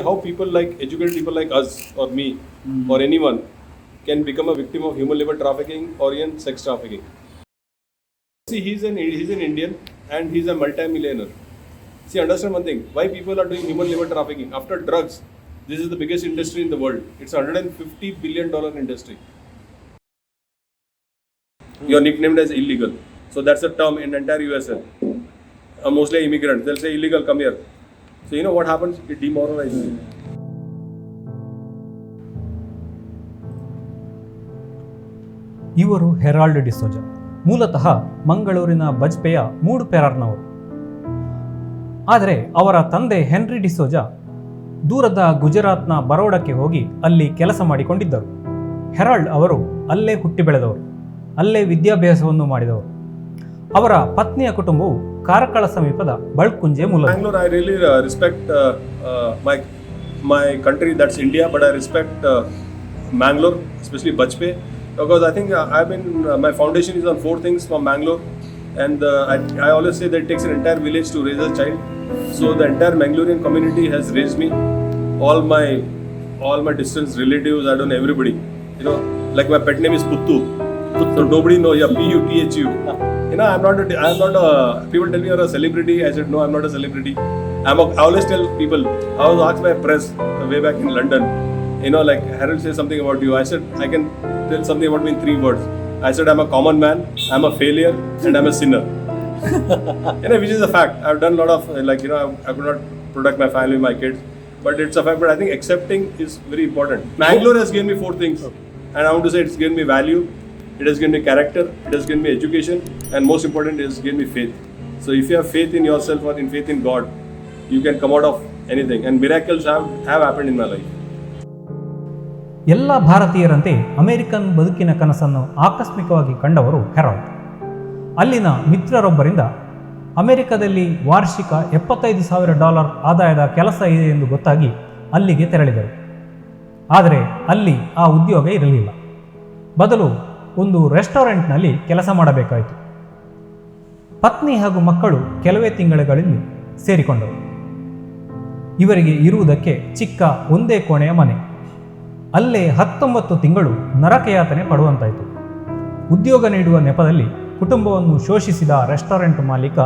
how people like educated people like us or me or anyone can become a victim of human labor trafficking or even sex trafficking. See, he's an Indian and he's a multi-millionaire. See, understand one thing: why people are doing human labor trafficking after drugs? This is the biggest industry in the world. It's a $150 billion industry. You're nicknamed as illegal, so that's a term in entire USA. Mostly immigrants, they'll say illegal, come here. So you know what happens? It demoralizes you. ಇವರು Herald D'Souza, ಮೂಲತಃ ಮಂಗಳೂರಿನ ಬಜ್ಪೆಯ ಮೂಡುಪೆರಾರ್ನವರು. ಆದರೆ ಅವರ ತಂದೆ henry D'Souza ದೂರದ ಗುಜರಾತ್ನ ಬರೋಡಕ್ಕೆ ಹೋಗಿ ಅಲ್ಲಿ ಕೆಲಸ ಮಾಡಿಕೊಂಡಿದ್ದರು. ಹೆರಾಲ್ಡ್ ಅವರು ಅಲ್ಲೇ ಹುಟ್ಟಿ ಬೆಳೆದವರು, ಅಲ್ಲೇ ವಿದ್ಯಾಭ್ಯಾಸವನ್ನು ಮಾಡಿದವರು. ಅವರ ಪತ್ನಿಯ ಕುಟುಂಬವು ಕಾರಕಳ ಸಮೀಪದ ಬಳ್ಕುಂಜೆ ಮೂಲ. Bangalore, I really respect my country, that's India, but I respect Bangalore, especially Bajpe, because I think my foundation is on 4 things from Bangalore, and I always say that it takes an entire village to raise a child. So the entire Mangalorean community has raised me. All my distant relatives, I don't know, everybody. You know, like my pet name is Puttu. So nobody knows. Yeah, Puthu. You know, I'm not a. People tell me you're a celebrity. I said no, I'm not a celebrity. I always tell people. I was asked by press way back in London. You know, like Harold says something about you. I said I can tell something about me in 3 words. I said I'm a common man, I'm a failure, and I'm a sinner. You know, which is a fact. I've done a lot of I could not protect my family, my kids, but it's a fact. But I think accepting is very important. Bangalore has given me 4 things, and I want to say it's given me value. It has given me character, it has given me education, and most important, it has given me faith. So if you have faith in yourself or in faith in God, you can come out of anything. And miracles have happened in my life. ಎಲ್ಲ ಭಾರತೀಯರಂತೆ American ಬದುಕಿನ ಕನಸನ್ನು ಆಕಸ್ಮಿಕವಾಗಿ ಕಂಡವರು Herald. ಅಲ್ಲಿನ ಮಿತ್ರರೊಬ್ಬರಿಂದ ಅಮೆರಿಕದಲ್ಲಿ ವಾರ್ಷಿಕ $75,000 ಆದಾಯದ ಕೆಲಸ ಇದೆ ಎಂದು ಗೊತ್ತಾಗಿ ಅಲ್ಲಿಗೆ ತೆರಳಿದರು. ಆದರೆ ಅಲ್ಲಿ ಆ ಉದ್ಯೋಗ ಇರಲಿಲ್ಲ. ಬದಲು ಒಂದು ರೆಸ್ಟೋರೆಂಟ್ನಲ್ಲಿ ಕೆಲಸ ಮಾಡಬೇಕಾಯಿತು. ಪತ್ನಿ ಹಾಗೂ ಮಕ್ಕಳು ಕೆಲವೇ ತಿಂಗಳುಗಳಲ್ಲಿ ಸೇರಿಕೊಂಡರು. ಇವರಿಗೆ ಇರುವುದಕ್ಕೆ ಚಿಕ್ಕ ಒಂದೇ ಕೋಣೆಯ ಮನೆ. ಅಲ್ಲೇ 19 ತಿಂಗಳು ನರಕಯಾತನೆ ಪಡುವಂತಾಯಿತು. ಉದ್ಯೋಗ ನೀಡುವ ನೆಪದಲ್ಲಿ ಕುಟುಂಬವನ್ನು ಶೋಷಿಸಿದ ರೆಸ್ಟೋರೆಂಟ್ ಮಾಲೀಕ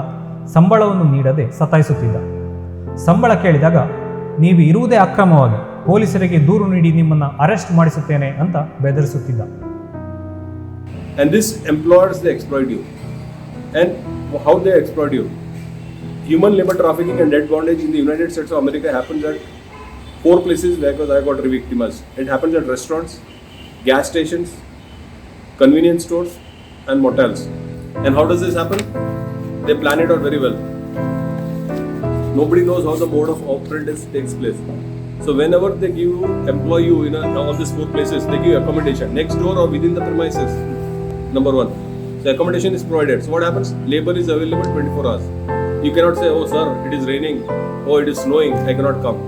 ಸಂಬಳವನ್ನು ನೀಡದೆ ಸತಾಯಿಸುತ್ತಿದ್ದ. ಸಂಬಳ ಕೇಳಿದಾಗ ನೀವು ಇರುವುದೇ ಅಕ್ರಮವಾಗಿ, ಪೊಲೀಸರಿಗೆ ದೂರು ನೀಡಿ ನಿಮ್ಮನ್ನು ಅರೆಸ್ಟ್ ಮಾಡಿಸುತ್ತೇನೆ ಅಂತ ಬೆದರಿಸುತ್ತಿದ್ದ. And these employers, they exploit you. And how they exploit you? Human labor trafficking and debt bondage in the United States of America happens at 4 places where I got re-victimized. It happens at restaurants, gas stations, convenience stores, and motels. And how does this happen? They plan it out very well. Nobody knows how the mode of operandi takes place. So whenever they employ you in all these 4 places, they give accommodation next door or within the premises. Number 1. So accommodation is provided. So what happens? Labor is available 24 hours. You cannot say, oh sir, it is raining, oh it is snowing, I cannot come.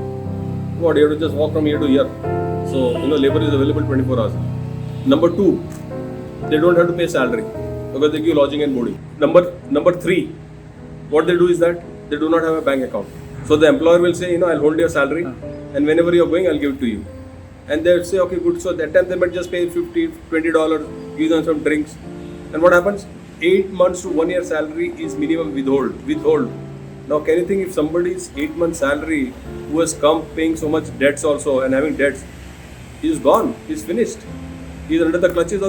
What, you have to just walk from here to here. So, labor is available 24 hours. Number 2, they don't have to pay salary because they give lodging and boarding. Number 3, what they do is that they do not have a bank account. So the employer will say, I'll hold your salary and whenever you're going, I'll give it to you. And they'll say, okay, good. So that time they might just pay $50, $20, give them some drinks. And what happens? 8 months to 1 year salary is minimum withhold. Now can you think if somebody's 8 months salary who has come paying so much debts also and having debts, he's gone, he's finished. He's under the clutches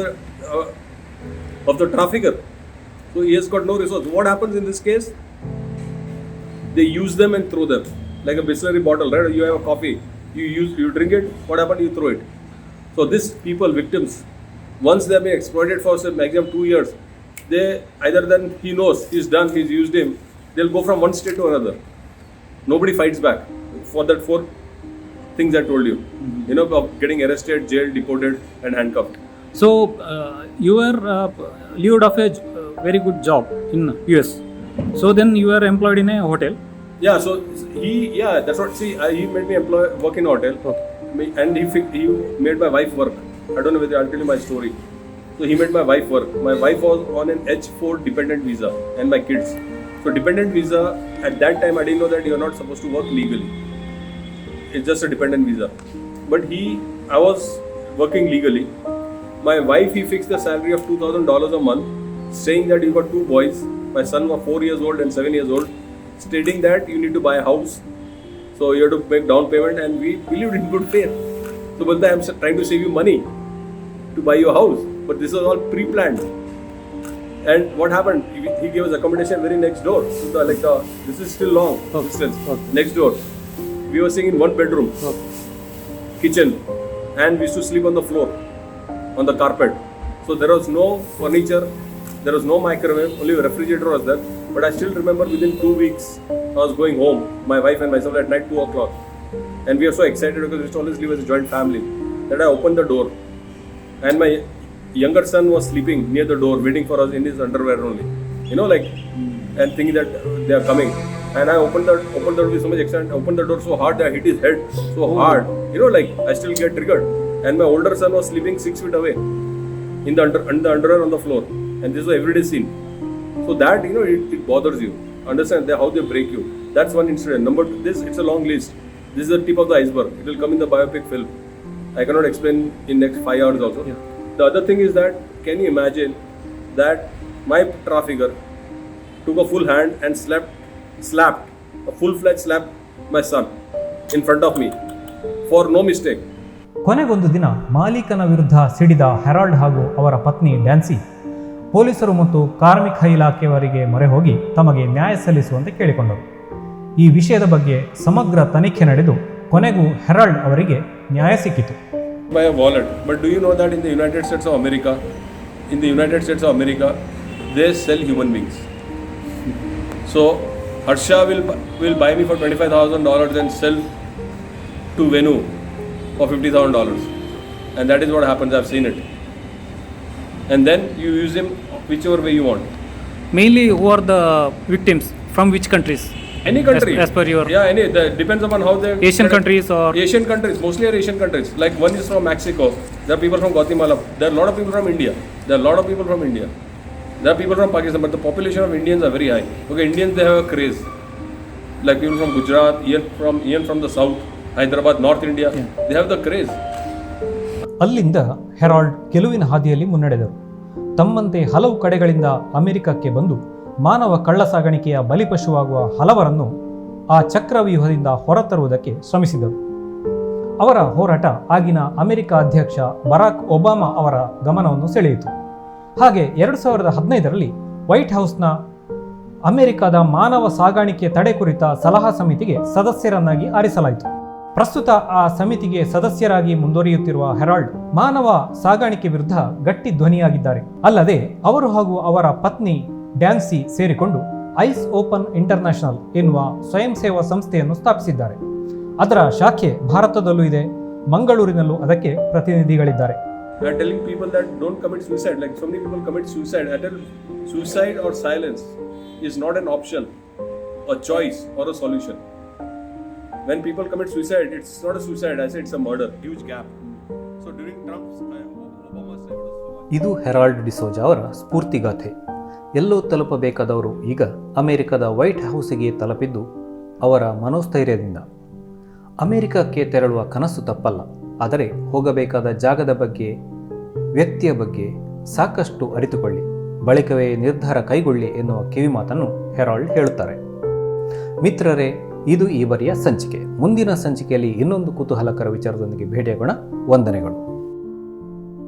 of the trafficker. So he has got no resource. What happens in this case? They use them and throw them. Like a Bisleri bottle, right? You have a coffee. You drink it, what happened? You throw it. So these people, victims, once they have been exploited for say maximum 2 years, they either then he knows he's done, he's used him, they'll go from one state to another. Nobody fights back for that 4 things I told you. Of getting arrested, jailed, deported, and handcuffed. So you were lived off a very good job in US. So then you were employed in a hotel. Yeah, so that's what. See, he made me work in a hotel, and he made my wife work. I don't know whether I'll tell you my story. So he made my wife work. My wife was on an H4 dependent visa, and my kids. So dependent visa, at that time I didn't know that you are not supposed to work legally. it's just a dependent visa. But I was working legally. My wife, he fixed the salary of $2,000 a month, saying that you got 2 boys. My son was 4 years old and 7 years old, stating that you need to buy a house. So you have to make down payment, and we believed in good faith. So Balta, I'm trying to save you money to buy your house, but this was all pre-planned. And what happened? He gave us accommodation very next door. So this is still long distance. Next door, we were staying in 1 bedroom, kitchen, and we used to sleep on the floor, on the carpet. So there was no furniture, there was no microwave, only a refrigerator was there. But I still remember within 2 weeks, I was going home, my wife and myself at night 2 o'clock. And we were so excited because we used to always live as a joint family, that I opened the door. And my younger son was sleeping near the door, waiting for us in his underwear only. And thinking that they are coming. And I opened the door with so much excitement. I opened the door so hard that I hit his head so hard. I still get triggered. And my older son was sleeping 6 feet away in the underwear on the floor. And this was everyday scene. So that, it bothers you. Understand how they break you. That's one incident. Number 2, it's a long list. This is the tip of the iceberg. It will come in the biopic film. I cannot explain in next 5 hours also. Yeah. The other thing is that, can you imagine that my trafficker took a full hand and slapped, a full-fledged slap my son in front of me for no mistake. ಕೊನೆಗೊಂದು ದಿನ ಮಾಲೀಕನ ವಿರುದ್ಧ ಸಿಡಿದ Herald ಹಾಗೂ ಅವರ ಪತ್ನಿ ಡ್ಯಾನ್ಸಿ ಪೊಲೀಸರು ಮತ್ತು ಕಾರ್ಮಿಕ ಇಲಾಖೆಯವರಿಗೆ ಮೊರೆ ಹೋಗಿ ತಮಗೆ ನ್ಯಾಯ ಸಲ್ಲಿಸುವಂತೆ ಕೇಳಿಕೊಂಡರು. ಈ ವಿಷಯದ ಬಗ್ಗೆ ಸಮಗ್ರ ತನಿಖೆ ನಡೆದು ಕೊನೆಗೂ ಹೆರಾಲ್ಡ್ ಅವರಿಗೆ ನ್ಯಾಯ ಸಿಕ್ಕಿತು. By a wallet. But do you know that in the United States of America, they sell human beings. So Harsha will buy me for $25,000 and sell to Venu for $50,000, and that is what happens. I've seen it. And then you use him whichever way you want. Mainly, who are the victims? From which countries? Any country. As per your... Yeah, depends upon how they... Asian countries or... Asian countries, mostly are Asian countries. Like one is from Mexico, there are people from Guatemala, there are a lot of people from India. There are people from Pakistan, but the population of Indians are very high. Okay, Indians, they have a craze. Like people from Gujarat, even from the south, Hyderabad, North India, they have the craze. ಅಲ್ಲಿಂದ Herald ಗೆಲುವಿನ ಹಾದಿಯಲ್ಲಿ ಮುನ್ನಡೆದರು. ತಮ್ಮಂತೆ ಹಲವು ಕಡೆಗಳಿಂದ ಅಮೆರಿಕಕ್ಕೆ ಬಂದು ಮಾನವ ಕಳ್ಳ ಸಾಗಾಣಿಕೆಯ ಬಲಿಪಶುವಾಗುವ ಹಲವರನ್ನು ಆ ಚಕ್ರವ್ಯೂಹದಿಂದ ಹೊರತರುವುದಕ್ಕೆ ಶ್ರಮಿಸಿದರು. ಅವರ ಹೋರಾಟ ಆಗಿನ ಅಮೆರಿಕ ಅಧ್ಯಕ್ಷ ಬರಾಕ್ ಒಬಾಮಾ ಅವರ ಗಮನವನ್ನು ಸೆಳೆಯಿತು. ಹಾಗೆ 2015ರಲ್ಲಿ ವೈಟ್ ಹೌಸ್ನ ಅಮೆರಿಕದ ಮಾನವ ಸಾಗಾಣಿಕೆ ತಡೆ ಕುರಿತ ಸಲಹಾ ಸಮಿತಿಗೆ ಸದಸ್ಯರನ್ನಾಗಿ ಆರಿಸಲಾಯಿತು. ಪ್ರಸ್ತುತ ಆ ಸಮಿತಿಗೆ ಸದಸ್ಯರಾಗಿ ಮುಂದುವರಿಯುತ್ತಿರುವ ಹೆರಾಲ್ಡ್ ಮಾನವ ಸಾಗಾಣಿಕೆ ವಿರುದ್ಧ ಗಟ್ಟಿ ಧ್ವನಿಯಾಗಿದ್ದಾರೆ. ಅಲ್ಲದೆ ಅವರು ಹಾಗೂ ಅವರ ಪತ್ನಿ ಡ್ಯಾನ್ಸಿ ಸೇರಿಕೊಂಡು ಐಸ್ ಓಪನ್ ಇಂಟರ್ನ್ಯಾಷನಲ್ ಎನ್ನುವ ಸ್ವಯಂ ಸೇವಾ ಸಂಸ್ಥೆಯನ್ನು ಸ್ಥಾಪಿಸಿದ್ದಾರೆ. ಅದರ ಶಾಖೆ ಭಾರತದಲ್ಲೂ ಇದೆ, ಮಂಗಳೂರಿನಲ್ಲೂ ಅದಕ್ಕೆ ಪ್ರತಿನಿಧಿಗಳಿದ್ದಾರೆ. We are telling people that don't commit suicide. Like so many people commit suicide. I tell suicide or silence is not an option, a choice or a solution. When people commit suicide, it's not a suicide. I say it's a murder. Huge gap. So during Trump's Obama said. ಇದು Herald D'Souza ಅವರ ಸ್ಫೂರ್ತಿಗಾಥೆ. ಎಲ್ಲೋ ತಲುಪಬೇಕಾದವರು ಈಗ ಅಮೆರಿಕದ white ಹೌಸಿಗೆ ತಲುಪಿದ್ದು ಅವರ ಮನೋಸ್ಥೈರ್ಯದಿಂದ. ಅಮೆರಿಕಕ್ಕೆ ತೆರಳುವ ಕನಸು ತಪ್ಪಲ್ಲ, ಆದರೆ ಹೋಗಬೇಕಾದ ಜಾಗದ ಬಗ್ಗೆ, ವ್ಯಕ್ತಿಯ ಬಗ್ಗೆ ಸಾಕಷ್ಟು ಅರಿತುಕೊಳ್ಳಿ, ಬಳಿಕವೇ ನಿರ್ಧಾರ ಕೈಗೊಳ್ಳಿ ಎನ್ನುವ ಕಿವಿಮಾತನ್ನು ಹೆರಾಲ್ಡ್ ಹೇಳುತ್ತಾರೆ. ಮಿತ್ರರೇ, ಇದು ಈ ಬಾರಿಯ ಸಂಚಿಕೆ. ಮುಂದಿನ ಸಂಚಿಕೆಯಲ್ಲಿ ಇನ್ನೊಂದು ಕುತೂಹಲಕರ ವಿಚಾರದೊಂದಿಗೆ ಭೇಟಿಯಾಗೋಣ. ವಂದನೆಗಳು.